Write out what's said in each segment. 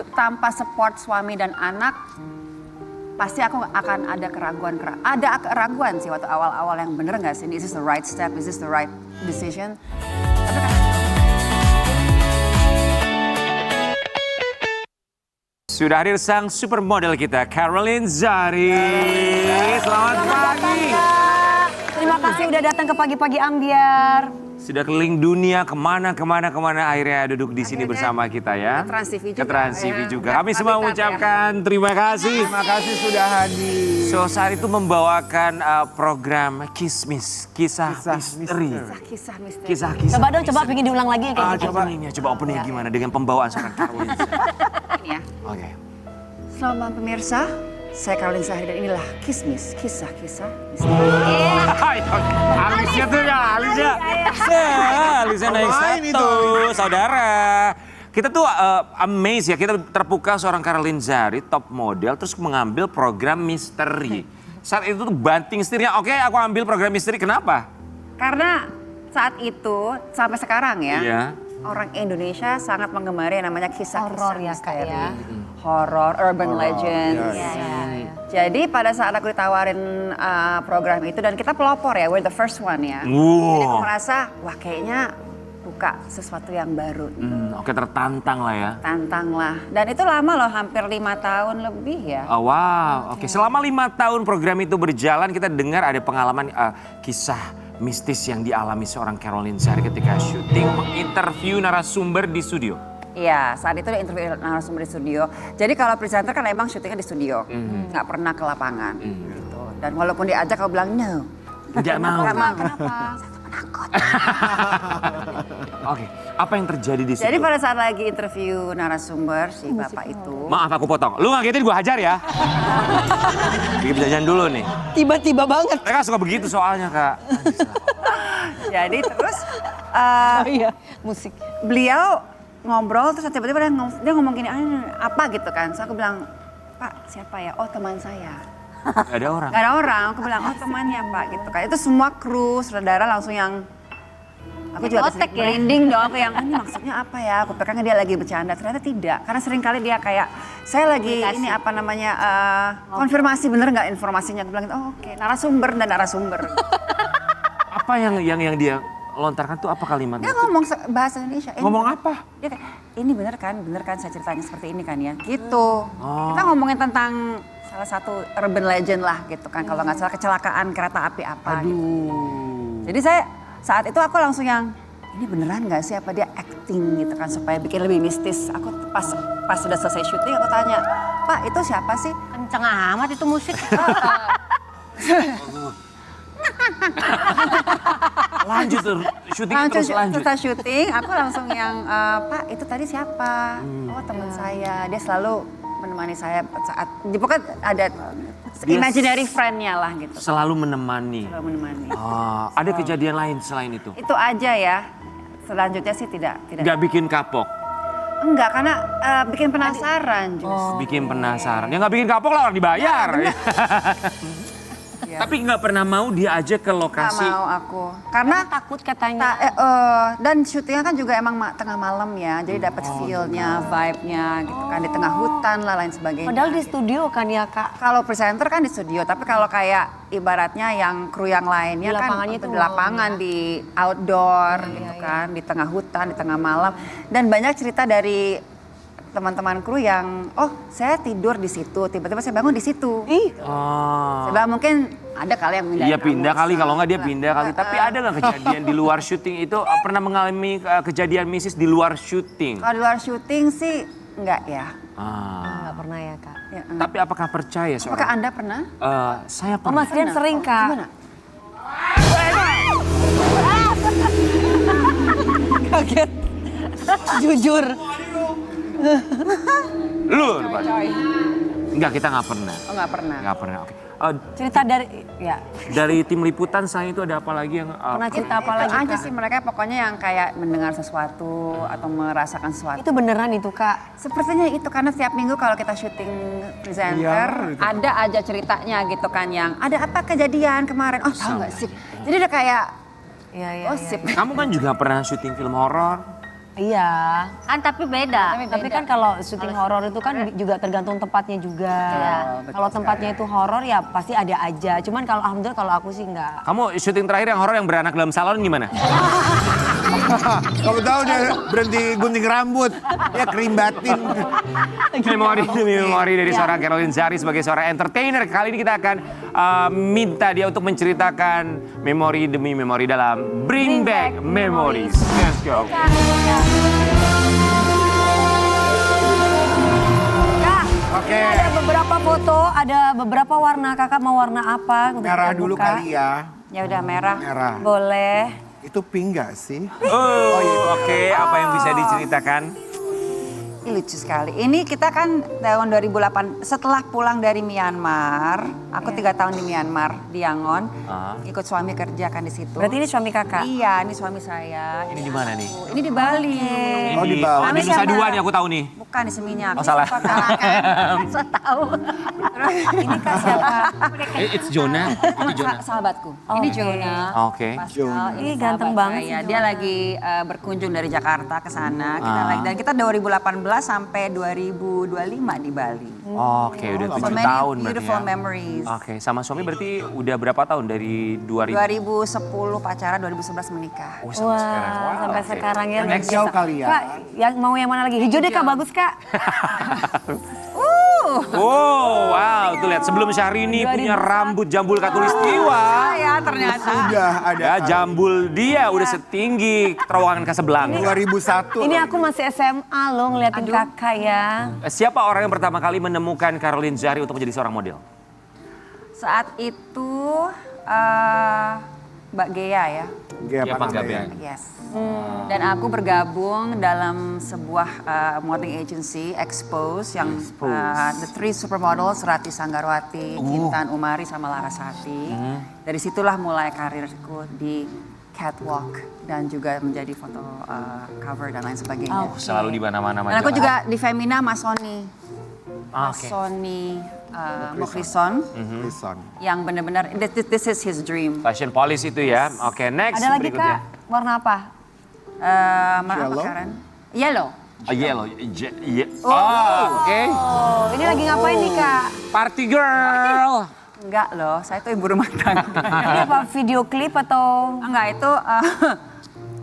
Tanpa support suami dan anak, pasti aku akan ada keraguan. Ada keraguan sih waktu awal-awal yang bener nggak sih? Is this the right step? Is this the right decision? Tapi kan Sudah hadir sang supermodel kita, Caroline Zari. Selamat pagi. Terima kasih udah datang ke Pagi-Pagi Ambiar. Sudah keliling dunia kemana akhirnya duduk di sini bersama kita ya. Ke Trans TV juga. Ke Trans TV Ya. juga. Kami semua mengucapkan terima kasih. Terima kasih sudah hadir. So saat itu membawakan program Kismis, kisah misteri. kisah misteri. Kisah-kisah. Coba dong, coba pengen diulang lagi ya kayak gitu. Coba opening gimana dengan pembawaan seorang Caroline Zari. Ini ya. Oke. Selamat malam pemirsa, saya Caroline Zahri dan inilah Kismis, kisah-kisah misteri. Alisnya tuh ya, Alisnya naik satu, saudara. Kita tuh amazed ya, kita terpukau seorang Caroline Zari, top model, terus mengambil program misteri. Saat itu tuh banting setirnya, oke aku ambil program misteri, kenapa? Karena saat itu sampai sekarang ya, Iya. orang Indonesia sangat menggemari yang namanya kisah-kisah Horor ya, Kak, misteri. ya. Horor, urban legends. Iya. Jadi pada saat aku ditawarin program itu dan kita pelopor ya, we're the first one ya. Jadi aku Wow. merasa, wah kayaknya buka sesuatu yang baru. Oke tertantang lah ya. Tantang lah. Dan itu lama loh, hampir 5 tahun lebih ya. Oh, wow, oke. Selama 5 tahun program itu berjalan, kita dengar ada pengalaman kisah mistis yang dialami seorang Caroline Zari ketika syuting menginterview narasumber di studio. Iya, saat itu dia interview narasumber di studio. Jadi kalau presenter kan emang syutingnya di studio, nggak pernah ke lapangan. Gitu. Dan walaupun diajak, aku bilang no. Tidak mau. Nggak mau, kenapa? Saya penakut. Oke, apa yang terjadi di situ? Jadi pada saat lagi interview narasumber si bapak itu, Maaf aku potong, lu ngagetin gua hajar ya. Bikin jajan dulu nih. Tiba-tiba banget. Mereka suka begitu soalnya Kak. jadi terus Oh iya, musik. beliau ngobrol terus tiba-tiba dia ngomong gini, apa gitu kan. So aku bilang, Pak siapa ya? Oh teman saya. Gak ada orang. Gak ada orang, aku bilang, oh temannya Pak gitu kan. Itu semua kru, saudara langsung yang, aku juga Otek ya? merinding dong, aku yang, ini maksudnya apa ya? Aku pikirkan dia lagi bercanda, ternyata tidak. Karena sering kali dia kayak, saya lagi ini apa namanya, konfirmasi bener nggak informasinya. Aku bilang, oh oke, narasumber dan narasumber. Apa yang dia lontarkan tuh apa kalimatnya? Dia ngomong bahasa Indonesia. Ngomong apa? Dia kayak, ini bener kan saya ceritanya seperti ini kan ya, gitu. Kita ngomongin tentang salah satu urban legend lah gitu kan, kalau nggak salah kecelakaan kereta api apa gitu. Jadi saya saat itu aku langsung yang, ini beneran nggak sih apa dia acting gitu kan supaya bikin lebih mistis. Aku pas sudah selesai syuting aku tanya, Pak itu siapa sih? Kenceng amat itu musik. Lanjut tuh, syuting terus lanjut. Setelah syuting aku langsung yang, Pak itu tadi siapa? Oh teman saya, dia selalu menemani saya saat, pokoknya ada imaginary friend-nya lah gitu. Selalu menemani. Selalu menemani. Ada kejadian lain selain itu? Itu aja ya. Selanjutnya sih tidak. Gak bikin kapok? Enggak, karena bikin penasaran justru. Bikin penasaran. Ya gak bikin kapok lah orang dibayar. Ya. Tapi gak pernah mau dia aja ke Nggak lokasi. mau aku. Karena Takut katanya. dan syutingnya kan juga emang tengah malam ya. Jadi dapat feel-nya, vibe-nya gitu kan. Di tengah hutan lah lain sebagainya. Padahal di studio kan ya Kak. Kalau presenter kan di studio, tapi kalau kayak ibaratnya yang kru yang lainnya Di kan lapangannya di tuh lapangan, di outdoor gitu kan, di tengah hutan, di tengah malam. Dan banyak cerita dari teman-teman kru yang, oh saya tidur di situ, tiba-tiba saya bangun di situ. Saya bilang mungkin ada kali yang pindah. Iya pindah kali, kalau nggak dia pindah kali. Tapi ada nggak kejadian di luar syuting itu, pernah mengalami kejadian mistis di luar syuting? Kalau di luar syuting sih enggak ya. Enggak pernah ya Kak. Ya, Tapi apakah percaya Apakah seorang? Anda pernah? Saya Oh Mas pernah. Rian sering Kak. Gimana? Kaget. Jujur. Lu? Enggak, kita nggak pernah. Oh nggak pernah. Nggak pernah, oke. Cerita dari, ya. Dari tim liputan selain itu ada apa lagi yang... Pernah cerita apa Itu lagi aja Kak? sih mereka pokoknya yang kayak mendengar sesuatu atau merasakan sesuatu. Itu beneran itu Kak. Sepertinya itu karena setiap minggu kalau kita syuting presenter ada aja ceritanya gitu kan yang ada apa kejadian kemarin. Oh tahu nggak sih? Jadi udah kayak Iya. gosip. Kamu kan juga pernah syuting film horor. Iya. Kan tapi beda. Tapi kan kalau syuting horor itu kan juga tergantung tempatnya juga. Kalau tempatnya itu horor ya pasti ada aja. Cuman kalau alhamdulillah kalau aku sih enggak. Kamu syuting terakhir yang horor yang beranak dalam salon gimana? Kamu tahu dia berhenti gunting rambut, dia kerimbatin. Memori dari seorang Caroline Zari sebagai seorang entertainer. Kali ini kita akan minta dia untuk menceritakan memori demi memori dalam Bring Back Memories. Let's go. Kak, Oke. ini ada beberapa foto, ada beberapa warna. Kakak mau warna apa? Untuk Merah kita dulu buka? kali ya. Ya udah merah. Merah. Boleh. Itu pink gak sih? Oke, apa yang bisa diceritakan? Ini lucu sekali. Ini kita kan tahun 2008 setelah pulang dari Myanmar. Aku 3 tahun di Myanmar di Yangon. Ikut suami kerja kan di situ. Berarti ini suami kakak? Iya, ini suami saya. Ini di mana nih? Ini di Bali. Oh, di bawah. Di Nusa Dua nih aku tahu nih. Bukan di Seminyak. Oh, salah. Saya tahu. Ini kak siapa? It's Jonah. Itu Jonah. Sahabatku. Ini Jonah. Oke. Pascal, Ini ganteng sahabat banget saya. sih, Dia lagi berkunjung dari Jakarta ke sana. Dan kita 2018 sampai 2025 di Bali. Oke, udah 7 So many tahun berarti beautiful ya. memories. Oke, sama suami berarti udah berapa tahun dari 2000? 2010 pacaran, 2011 menikah. Oh, sampai sekarang. Wah, Wow, sampai oke. sekarang ya. luar Next jauh biasa. kali ya. Kak, yang mau yang mana lagi? Hijau deh kak, bagus kak. Oh, wow, tuh lihat sebelum Syahrini punya rambut jambul katulistiwa. Ya ternyata. Udah ada. Ya, jambul dia udah setinggi terowongan Casablanca. 2001. Ini aku masih SMA loh ngeliatin kakak ya. Siapa orang yang pertama kali menemukan Caroline Zari untuk menjadi seorang model? Saat itu Mbak Gea ya. Gaya Iya, Pak Pangabean. Yes. Dan aku bergabung dalam sebuah modeling agency, Expose, yang the three supermodels, Rati Sanggarwati, Intan Umari, sama Larasati. Dari situlah mulai karirku di catwalk dan juga menjadi foto cover dan lain sebagainya. Selalu di mana-mana. Dan aku juga di Femina Masoni. Oke. Masoni Mokhrison, Lison. yang benar-benar, this is his dream. Fashion police itu ya. Oke, next Ada lagi berikutnya. kak, warna apa? Apa Yellow? Karen? Yellow. Yellow. Oke. Oh, ini lagi ngapain nih kak? Party girl. Enggak loh, saya tuh ibu rumah tangga. Ini apa video klip atau? Enggak, itu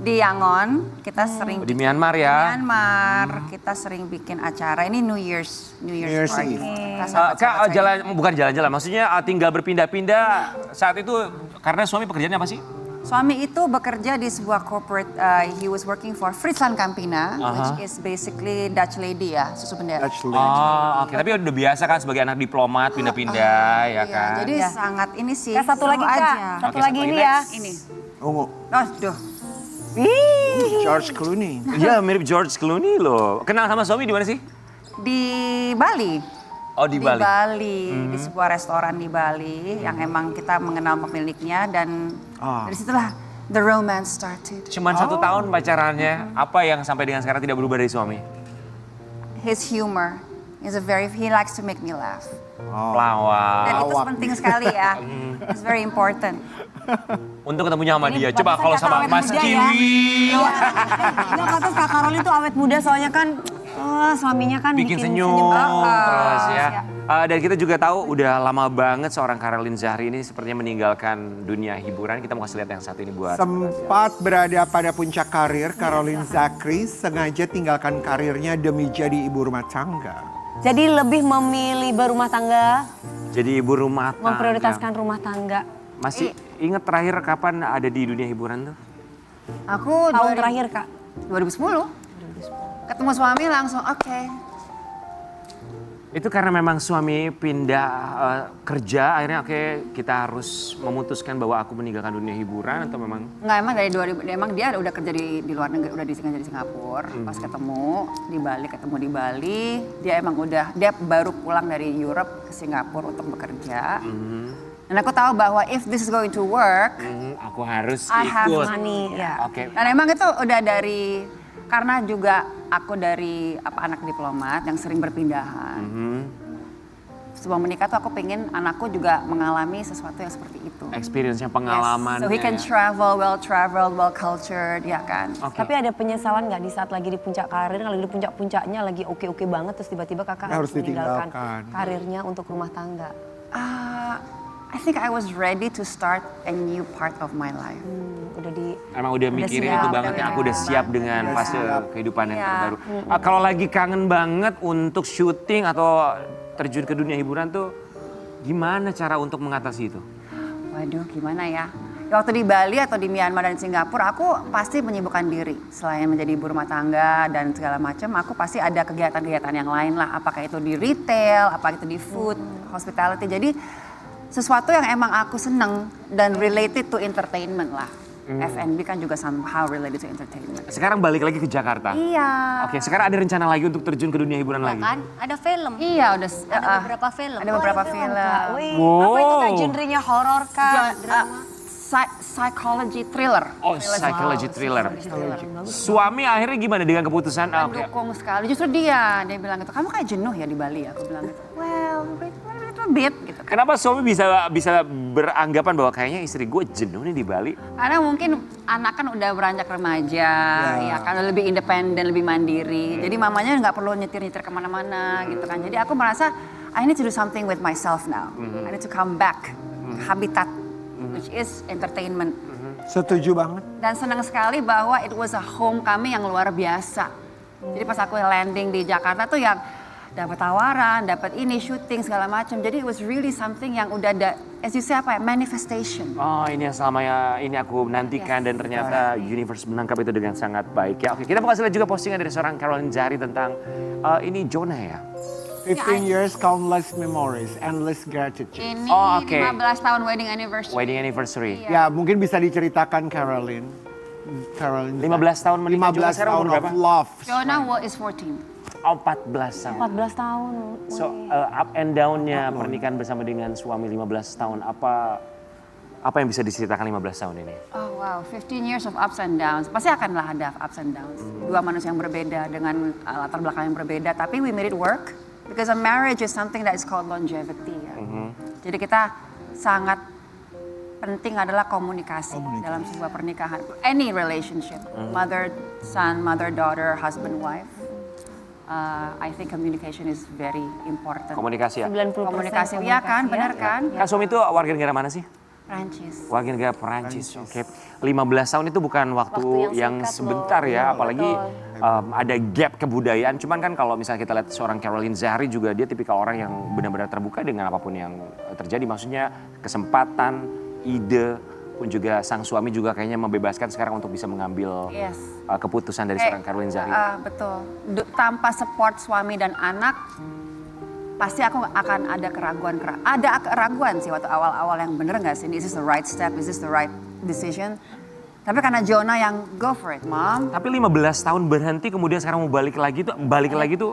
di Yangon kita sering Di Myanmar ya. Myanmar, kita sering bikin acara. Ini New Year's Year's party. Eve. Kita Kak, sahabat-sahabat saya. jalan bukan jalan-jalan, maksudnya tinggal berpindah-pindah saat itu karena suami pekerjaannya apa sih? Suami itu bekerja di sebuah corporate, he was working for Friesland Campina, which is basically Dutch lady ya, susu bendera. Dutch lady. Oh, oke. Tapi udah biasa kan sebagai anak diplomat pindah-pindah ya Iya, kan. jadi sangat ini sih. Kak satu seru lagi kak, aja. satu Oke, lagi satu ini lagi ya. next. Ini. Ungu. Oh, duh. George Clooney. Iya, mirip George Clooney loh. Kenal sama suami di mana sih? Di Bali. Oh, di Bali. Di sebuah restoran di Bali yang emang kita mengenal pemiliknya dan dari situlah the romance started. Cuman 1 tahun pacarannya. Apa yang sampai dengan sekarang tidak berubah dari suami? His humor is he likes to make me laugh. Pelawak. Dan itu penting sekali ya. It's very important. Untuk ketemunya sama dia. Coba pantesan kalau kakak sama awet Mas muda ya. Kiwi. Enggak kata kak Karol itu awet muda soalnya kan suaminya kan Bikin senyum terus. terus ya. Dan kita juga tahu udah lama banget seorang Caroline Zahri ini sepertinya meninggalkan dunia hiburan. Kita mau kasih lihat yang satu ini buat. Sempat berada pada puncak karir, Caroline Zachary sengaja tinggalkan karirnya demi jadi ibu rumah tangga. Jadi lebih memilih berumah tangga, Jadi ibu rumah tangga. memprioritaskan rumah tangga. Masih ingat terakhir kapan ada di dunia hiburan tuh? Aku Tahun terakhir kak. 2010. Ketemu suami langsung oke. Itu karena memang suami pindah kerja, akhirnya oke kita harus memutuskan bahwa aku meninggalkan dunia hiburan atau memang? Enggak, emang dari 2000, emang dia udah kerja di luar negeri, udah kerja di Singapura. Pas ketemu di Bali, dia emang dia baru pulang dari Europe ke Singapura untuk bekerja. Dan aku tahu bahwa if this is going to work, Aku harus I have ikut. money. Ya. Oke. Dan emang itu udah karena juga aku dari anak diplomat yang sering berpindahan. sebelum menikah tuh aku pengen anakku juga mengalami sesuatu yang seperti itu. Experience-nya, pengalamannya. So he can traveled, well cultured, ya kan. Tapi ada penyesalan nggak di saat lagi di puncak karir, kalau di puncak-puncaknya lagi oke-oke banget, terus tiba-tiba kakak Harus harus meninggalkan ditinggalkan. karirnya untuk rumah tangga? I think I was ready to start a new part of my life. Emang udah mikirin siap, itu banget ya, aku udah siap dengan Udah fase siap. kehidupan yang Iya. terbaru. Kalau lagi kangen banget untuk syuting atau terjun ke dunia hiburan tuh, gimana cara untuk mengatasi itu? Waduh, gimana ya? Waktu di Bali atau di Myanmar dan Singapura, aku pasti menyibukkan diri. Selain menjadi ibu rumah tangga dan segala macam, aku pasti ada kegiatan-kegiatan yang lain lah. Apakah itu di retail, apakah itu di food, hospitality. Jadi sesuatu yang emang aku seneng dan related to entertainment lah. F&B kan juga somehow related to entertainment. Sekarang balik lagi ke Jakarta. Iya. Oke, sekarang ada rencana lagi untuk terjun ke dunia hiburan lagi? Kan ada film. Iya, udah Ada beberapa film. Ada beberapa film. Wih, Wow. apa itu kak genrenya horor kak? Psychology thriller. Oh, psychology thriller. Suami akhirnya gimana dengan keputusan? Oke. Mendukung sekali. Justru dia bilang gitu, kamu kayak jenuh ya di Bali. Aku bilang gitu, well, a bit gitu. Kenapa suami bisa beranggapan bahwa kayaknya istri gue jenuh nih di Bali? Karena mungkin anak kan udah beranjak remaja, ya kan lebih independen, lebih mandiri. Jadi mamanya nggak perlu nyetir-nyetir kemana-mana gitu kan. Jadi aku merasa I need to do something with myself now. I need to come back habitat, which is entertainment. Setuju banget. Dan senang sekali bahwa it was a home kami yang luar biasa. Jadi pas aku landing di Jakarta tuh yang dapat tawaran, dapat ini syuting segala macam. Jadi it was really something yang udah ada, as you say apa ya, manifestation. Oh, ini yang selama ini aku nantikan dan ternyata universe menangkap itu dengan sangat baik ya. Oke, kita mau kasih lihat juga postingan dari seorang Caroline Zari tentang ini Jonah ya. 15 years, countless memories, endless gratitude. Ini Oh, oke. 15 tahun wedding anniversary. Wedding anniversary. Ya, mungkin bisa diceritakan Caroline. Caroline. 15 tahun menikah. 15 Sekarang tahun umur of berapa? love. Jonah is 14. Oh, 14 tahun. 14 tahun. So, up and down-nya pernikahan bersama dengan suami 15 tahun. Apa yang bisa diceritakan 15 tahun ini? Oh wow, 15 years of ups and downs. Pasti akanlah ada ups and downs. Dua manusia yang berbeda dengan latar belakang yang berbeda. Tapi we made it work. Because a marriage is something that is called longevity. Ya. Jadi kita sangat penting adalah komunikasi dalam sebuah pernikahan. Any relationship. Mother, son, mother, daughter, husband, wife. I think communication is very important. Komunikasi ya? 90% Komunikasi, ya kan? Benar kan? Kak suami itu warga negara mana sih? Prancis. Warga negara Perancis. Oke. 15 tahun itu bukan waktu yang sebentar ya, apalagi ada gap kebudayaan. Cuman kan kalau misalnya kita lihat seorang Caroline Zari juga dia tipikal orang yang benar-benar terbuka dengan apapun yang terjadi. Maksudnya kesempatan, ide, pun juga sang suami juga kayaknya membebaskan sekarang untuk bisa mengambil keputusan dari seorang Caroline Zari. Betul. Tanpa support suami dan anak, pasti aku akan ada keraguan. Ada keraguan sih waktu awal-awal yang bener gak sih? Is this the right step? Is this the right decision? Tapi karena Jonah yang go for it, Mom. Tapi 15 tahun berhenti kemudian sekarang mau balik lagi tuh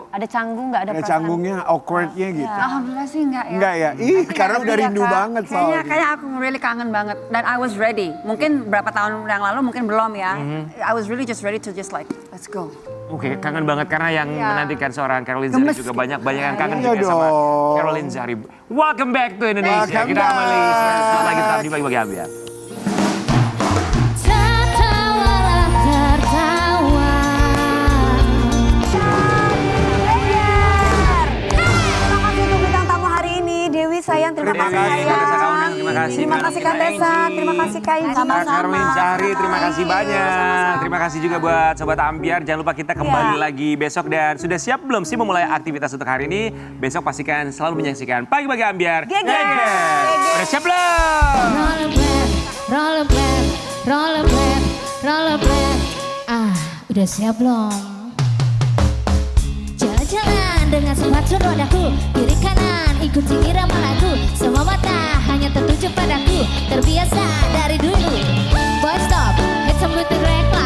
Ada canggung nggak? Ada Ada perasaan? canggungnya, awkwardnya gitu. Alhamdulillah sih enggak ya. Enggak ya? Ih, karena udah Iya, rindu Kak. banget soalnya. Kayaknya aku really kangen banget. Dan I was ready. Mungkin berapa tahun yang lalu mungkin belum ya. I was really just ready to just like, let's go. Oke, kangen banget karena yang menantikan seorang Caroline Zari Gemes juga gitu. banyak yang kangen Iya juga sama dong. Caroline Zari. Welcome back to Indonesia. Welcome Kita kembali back. sesaat lagi tetap di Bagi-Bagi Ambiar. Tertawalah tertawa. Terima kasih untuk bintang tamu hari ini. Dewi sayang, terima Dewi, kasih sayang. Kak Tessa Kaunan, terima kasih. Terima kasih Kak Tessa, terima kasih Kak Inji. Kak Caroline Zari, terima kasih banyak. Terima kasih juga buat Sobat Ambiar. Jangan lupa kita kembali lagi besok. Dan sudah siap belum sih memulai aktivitas untuk hari ini? Besok pastikan selalu menyaksikan Pagi-Pagi Ambiar. Geger. Udah siap belum? Rollerblade, rollerblade, rollerblade. Udah siap belum? Jalan-jalan dengan sepatu rodaku, kiri kanan ikuti irama lagu. Semua mata hanya tertuju padaku, terbiasa dari dulu. Boy stop, hit some with the record.